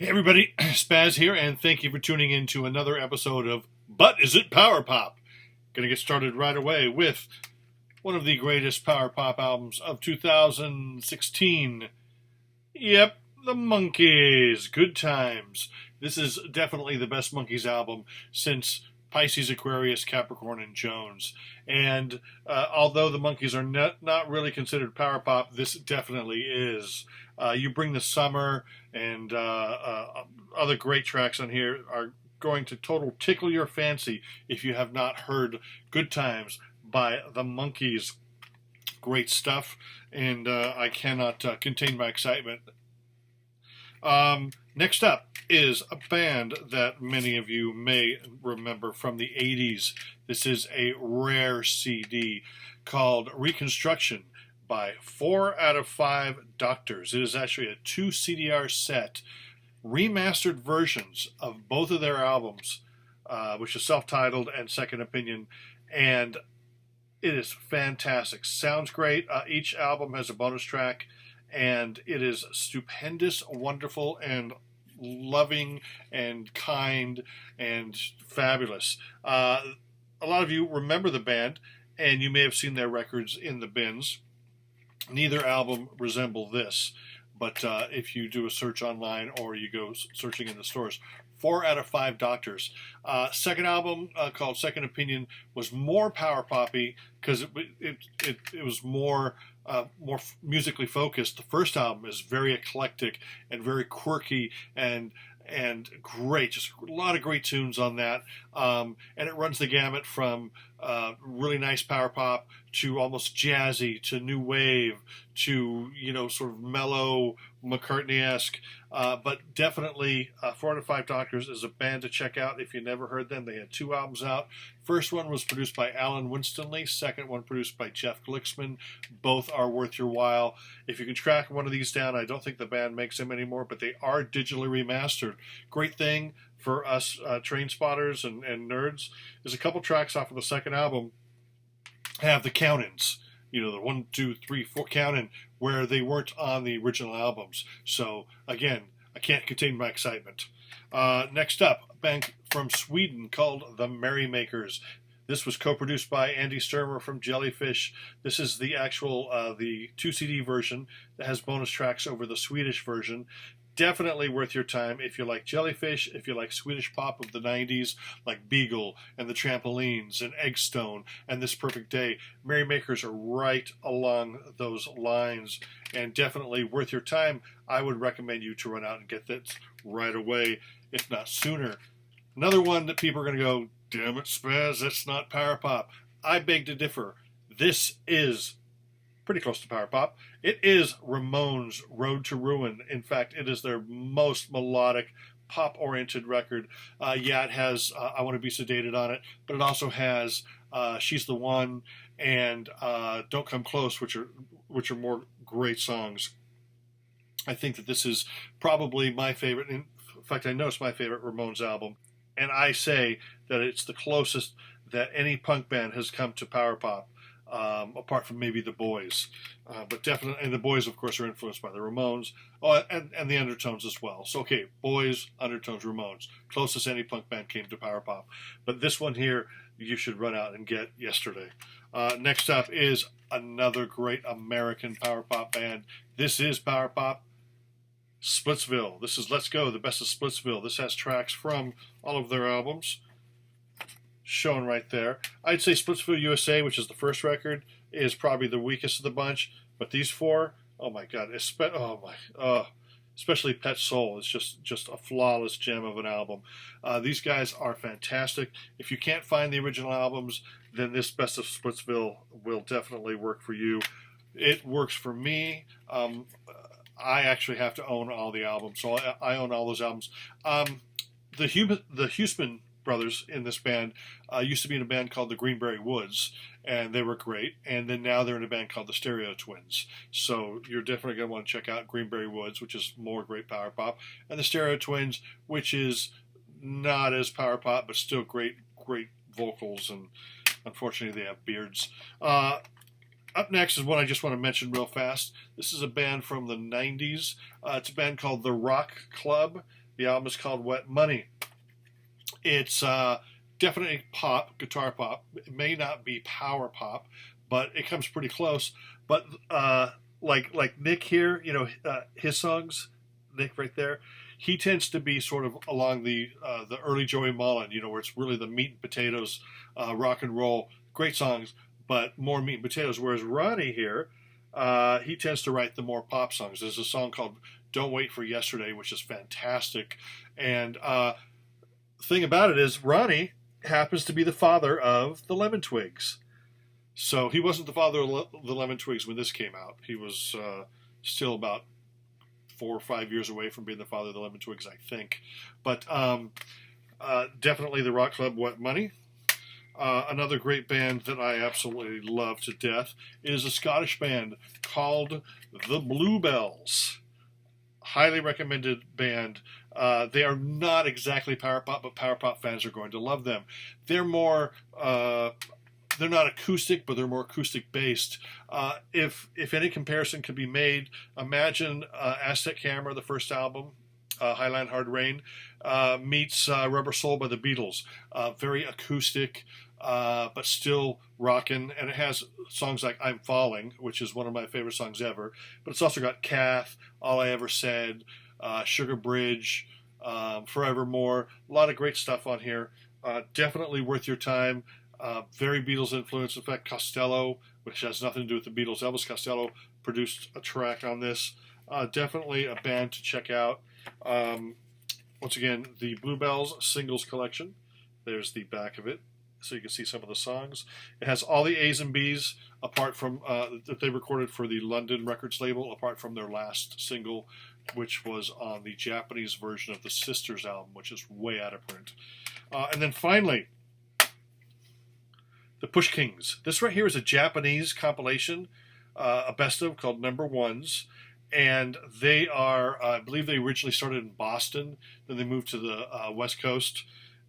Hey everybody, Spaz here, and thank you for tuning in to another episode of But Is It Power Pop? Gonna get started right away with one of the greatest power pop albums of 2016. Yep, the Monkees, Good Times. This is definitely the best Monkees album since Pisces, Aquarius, Capricorn, and Jones. And although the Monkees are not really considered power pop, this definitely is. You Bring the Summer and other great tracks on here are going to total tickle your fancy if you have not heard Good Times by the Monkees. Great stuff, and I cannot contain my excitement. Next up is a band that many of you may remember from the 80s. This is a rare CD called Reconstruction by 4 out of 5 Doctors. It is actually a 2 CDR set, remastered versions of both of their albums, which is self-titled and Second Opinion, and it is fantastic. Sounds great. Each album has a bonus track, and it is stupendous, wonderful, and loving, and kind, and fabulous. A lot of you remember the band, and you may have seen their records in the bins. Neither album resemble this, but if you do a search online or you go searching in the stores, 4 out of 5 Doctors. Second album called Second Opinion was more power poppy because it was more musically focused. The first album is very eclectic and very quirky and great. Just a lot of great tunes on that. And it runs the gamut from really nice power pop to almost jazzy to new wave to, sort of mellow McCartney-esque. But definitely 4 out of 5 Doctors is a band to check out if you never heard them. They had 2 albums out. First one was produced by Alan Winstonley. Second one produced by Jeff Glicksman. Both are worth your while. If you can track one of these down, I don't think the band makes them anymore, but they are digitally remastered. Great thing for us train spotters and nerds is a couple tracks off of the second album have the count-ins. The 1, 2, 3, 4 count-in where they weren't on the original albums. So, again, I can't contain my excitement. Next up, a band from Sweden called the Merrymakers. This was co-produced by Andy Sturmer from Jellyfish. This is the actual, the 2 CD version that has bonus tracks over the Swedish version. Definitely worth your time if you like Jellyfish, if you like Swedish pop of the 90s, like Beagle and the Trampolines and Eggstone and This Perfect Day. Merrymakers are right along those lines and definitely worth your time. I would recommend you to run out and get this right away, if not sooner. Another one that people are going to go, damn it, Spaz, that's not power pop. I beg to differ. This is pretty close to power pop. It is Ramones' Road to Ruin. In fact, it is their most melodic, pop-oriented record. It has I Want to Be Sedated on it, but it also has She's the One and Don't Come Close, which are more great songs. I think that this is probably my favorite. In fact, I know it's my favorite Ramones album, and I say that it's the closest that any punk band has come to power pop. Apart from maybe the Boys. But definitely, and the Boys, of course, are influenced by the Ramones, and the Undertones as well. So, okay, Boys, Undertones, Ramones. Closest any punk band came to power pop. But this one here, you should run out and get yesterday. Next up is another great American power pop band. This is power pop. Splitsville. This is Let's Go, the best of Splitsville. This has tracks from all of their albums shown right there. I'd say Splitsville USA, which is the first record, is probably the weakest of the bunch. But these 4, oh my God, especially Pet Soul is just a flawless gem of an album. These guys are fantastic. If you can't find the original albums, then this Best of Splitsville will definitely work for you. It works for me. I actually have to own all the albums, so I own all those albums. The Huseman brothers in this band used to be in a band called the Greenberry Woods, and they were great. And then now they're in a band called the Stereo Twins. So you're definitely going to want to check out Greenberry Woods, which is more great power pop, and the Stereo Twins, which is not as power pop, but still great vocals, and unfortunately they have beards. Up next is one I just want to mention real fast. This is a band from the 90s. It's a band called The Rock Club. The album is called Wet Money. It's definitely pop, guitar pop. It may not be power pop, but it comes pretty close. But like Nick here, his songs, Nick right there, he tends to be sort of along the early Joey Mullen, where it's really the meat and potatoes, rock and roll, great songs, but more meat and potatoes. Whereas Ronnie here, he tends to write the more pop songs. There's a song called "Don't Wait for Yesterday," which is fantastic. And thing about it is, Ronnie happens to be the father of the Lemon Twigs. So he wasn't the father of the Lemon Twigs when this came out. He was still about 4 or 5 years away from being the father of the Lemon Twigs, I think. But definitely the Rock Club, Wet Money. Another great band that I absolutely love to death is a Scottish band called the Bluebells. Highly recommended band. They are not exactly power pop, but power pop fans are going to love them. They're more, they're not acoustic, but they're more acoustic based. If any comparison could be made, imagine Aztec Camera, the first album, Highline Hard Rain, meets Rubber Soul by the Beatles. Very acoustic, but still rockin', and it has songs like I'm Falling, which is one of my favorite songs ever, but it's also got Kath, All I Ever Said, Sugar Bridge, Forevermore, a lot of great stuff on here. Definitely worth your time. Very Beatles influence. In fact, Costello, which has nothing to do with the Beatles, Elvis Costello produced a track on this. Definitely a band to check out. Once again, the Bluebells singles collection. There's the back of it, so you can see some of the songs. It has all the A's and B's apart from that they recorded for the London Records label, apart from their last single, which was on the Japanese version of the Sisters album, which is way out of print. And then finally, the Push Kings. This right here is a Japanese compilation, a best of called Number Ones. And they are, I believe they originally started in Boston, then they moved to the West Coast,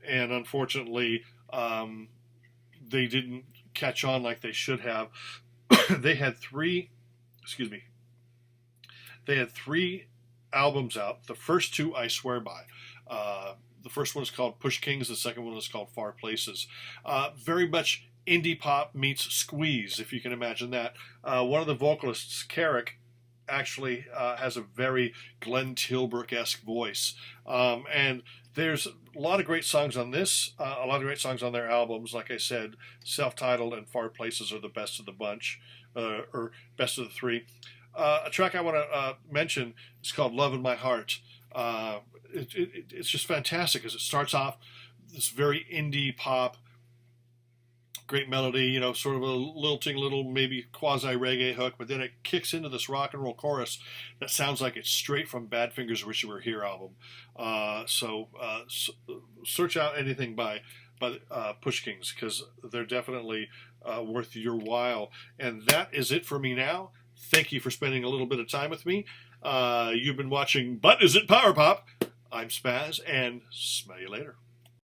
and unfortunately, they didn't catch on like they should have. They had three albums out. The first two I swear by. The first one is called Push Kings, the second one is called Far Places. Very much indie pop meets Squeeze, if you can imagine that. One of the vocalists, Carrick, actually has a very Glenn Tilbrook-esque voice. And there's a lot of great songs on this, a lot of great songs on their albums. Like I said, Self-Titled and Far Places are the best of the bunch, or best of the three. A track I want to mention is called Love in My Heart. It's just fantastic because it starts off this very indie pop, great melody, sort of a lilting little maybe quasi-reggae hook, but then it kicks into this rock and roll chorus that sounds like it's straight from Badfinger's Wish You Were Here album. So search out anything by Push Kings, because they're definitely worth your while. And that is it for me now. Thank you for spending a little bit of time with me. You've been watching But Is It Power Pop? I'm Spaz, and smell you later.